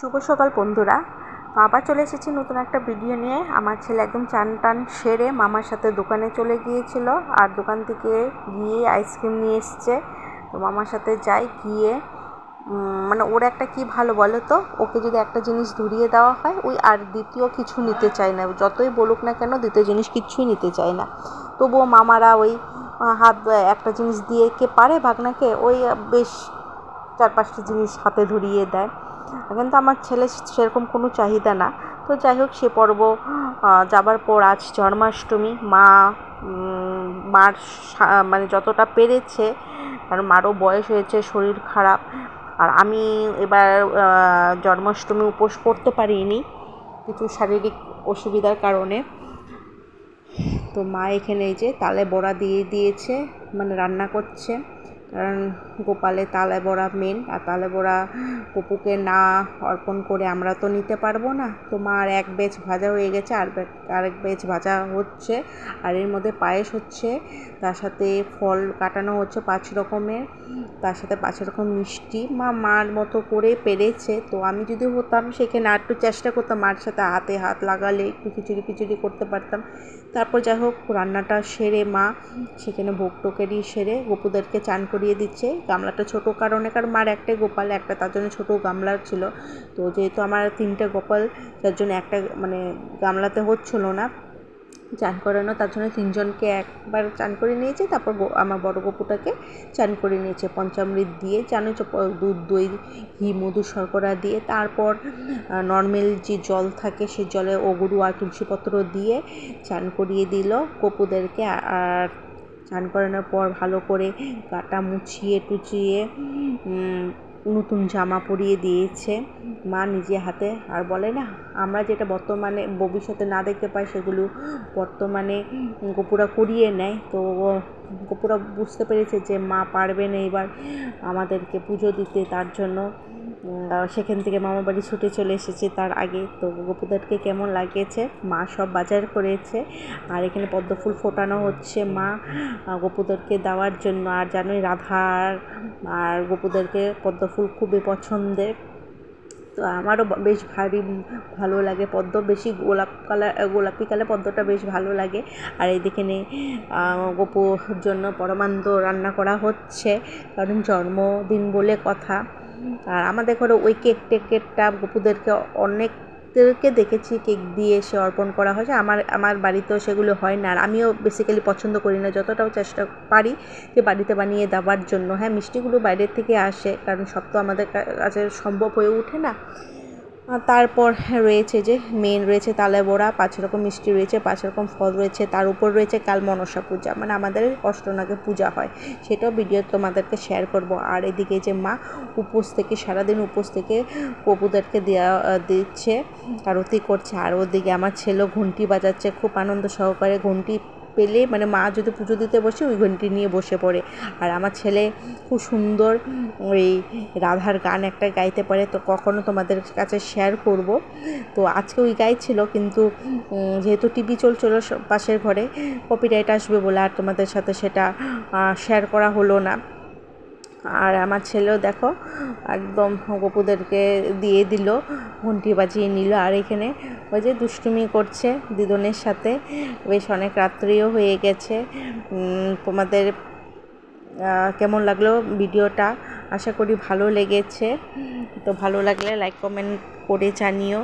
শুভ সকাল বন্ধুরা। তো আবার চলে এসেছি নতুন একটা ভিডিও নিয়ে। আমার ছেলে একদম চান টান সেরে মামার সাথে দোকানে চলে গিয়েছিল, আর দোকান থেকে গিয়ে আইসক্রিম নিয়ে এসছে। তো মামার সাথে যাই, গিয়ে মানে ওর একটা কি ভালো বলো তো, ওকে যদি একটা জিনিস ধরিয়ে দেওয়া হয় ওই আর দ্বিতীয় কিছু নিতে চায় না, যতই বলুক না কেন দ্বিতীয় জিনিস কিচ্ছুই নিতে চায় না। তবুও মামারা ওই হাত একটা জিনিস দিয়ে কে পারে ভাগনাকে ওই বেশ 4-5টি জিনিস হাতে ধরিয়ে দেয়। কিন্তু আমার ছেলে সেরকম কোনো চাহিদা না। তো যাই হোক, সে পর্ব যাবার পর আজ জন্মাষ্টমী। মার মানে যতটা পেরেছে, কারণ মারও বয়স হয়েছে, শরীর খারাপ, আর আমি এবার জন্মাষ্টমী উপোস করতে পারিনি কিছু শারীরিক অসুবিধার কারণে। তো মা এখানে এই যে তালে বড়া দিয়ে দিয়েছে, মানে রান্না করছে, কারণ গোপালে তালে বড়া মেন, আর তালে বড়া পপুকে না অর্পণ করে আমরা তো নিতে পারবো না। তো মার এক বেচ ভাজা হয়ে গেছে, আরেক বেচ ভাজা হচ্ছে, আর এর মধ্যে পায়েস হচ্ছে, তার সাথে ফল কাটানো হচ্ছে 5 রকমের, তার সাথে 5 রকম মিষ্টি। মার মতো করে পেরেছে। তো আমি যদি হতাম সেখানে আর একটু চেষ্টা করতাম, মার সাথে হাতে হাত লাগালে একটু খিচুড়ি করতে পারতাম। তারপর যাই হোক, রান্নাটা সেরে মা সেখানে ভোগ টোকেরি সেরে গোপুদেরকে চান করিয়ে দিচ্ছে। গামলাটা ছোটো কারণ মার একটাই গোপাল, একটা তার জন্য ছোটো গামলা ছিল। তো যেহেতু আমার 3টে গোপাল, তার জন্য একটা মানে গামলাতে হচ্ছিল না চান করানো, তার জন্য 3জনকে একবার চান করে নিয়েছে। তারপর আমার বড় গপুটাকে চান করে নিয়েছে পঞ্চামৃত দিয়ে, জানো দুধ দই ঘি মধু শর্করা দিয়ে। তারপর নর্মাল যে জল থাকে সেই জলে অগরু আর তুলসীপত্র দিয়ে চান করিয়ে দিল গপুদেরকে। আর চান করানোর পর ভালো করে গাটা মুছিয়ে টুচিয়ে নতুন জামা পরিয়ে দিয়েছে মা নিজে হাতে। আর বলে না, আমরা যেটা বর্তমানে ভবিষ্যতে না দেখতে পাই সেগুলো বর্তমানে গপুরা করিয়ে নেয়। তো গপুরা বুঝতে পেরেছে যে মা পারবে না এবার আমাদেরকে পুজো দিতে, তার জন্য সেখান থেকে মামা বাড়ি ছুটে চলে এসেছে তার আগে। তো গপুদেরকে কেমন লাগিয়েছে, মা সব বাজার করেছে, আর এখানে পদ্ম ফুল ফোটানো হচ্ছে মা গপুদেরকে দেওয়ার জন্য। আর জানোই রাধার আর গপুদেরকে পদ্ম ফুল খুবই পছন্দের। তো আমারও বেশ ভালো লাগে পদ্ম, বেশি গোলাপি কালার পদ্মটা বেশ ভালো লাগে। আর এইদিকে গপুর জন্য পরমান্ন রান্না করা হচ্ছে, কারণ জন্মদিন বলে কথা। আর আমাদের ঘরে ওই কেকটা গপুদেরকে অনেকদেরকে দেখেছি কেক দিয়ে এসে অর্পণ করা হয়েছে, আমার বাড়িতেও সেগুলো হয় না। আর আমিও বেসিক্যালি পছন্দ করি না, যতটাও চেষ্টা পারি যে বাড়িতে বানিয়ে দেওয়ার জন্য। হ্যাঁ, মিষ্টিগুলো বাইরের থেকে আসে, কারণ সব তো আমাদের কাছে সম্ভব হয়ে ওঠে না। তারপর রয়েছে যে মেন রয়েছে তালে বড়া, 5 রকম মিষ্টি রয়েছে, 5 রকম ফল রয়েছে, তার উপর রয়েছে কাল মনসা পূজা, মানে আমাদের অষ্টনাগে পূজা হয়, সেটাও ভিডিও তোমাদেরকে শেয়ার করব। আর এদিকে যে মা উপোস থেকে সারাদিন উপোস থেকে প্রভুদেরকে দিচ্ছে, আরতি করছে। আর ওদিকে আমার ছেলেও ঘন্টি বাজাচ্ছে খুব আনন্দ সহকারে। ঘন্টি পেলে মানে মা যদি পুজো দিতে বসে ওই ঘন্টি নিয়ে বসে পড়ে। আর আমার ছেলে খুব সুন্দর ওই রাধার গান একটা গাইতে পারে, তো কখনো তোমাদের কাছে শেয়ার করব। তো আজকে ওই গাইছিল, কিন্তু যেহেতু টিভি চলছিল পাশের ঘরে, কপিরাইট আসবে বলে আর তোমাদের সাথে সেটা শেয়ার করা হলো না। আর আমার ছেলেও দেখো একদম গপুদেরকে দিয়ে দিল, ঘন্টি বাজিয়ে নিল। আর এখানে ওই যে দুষ্টুমি করছে দিদনের সাথে, বেশ অনেক রাত্রিও হয়ে গেছে। তোমাদের কেমন লাগলো ভিডিওটা, আশা করি ভালো লেগেছে। তো ভালো লাগলে লাইক কমেন্ট করে জানিও।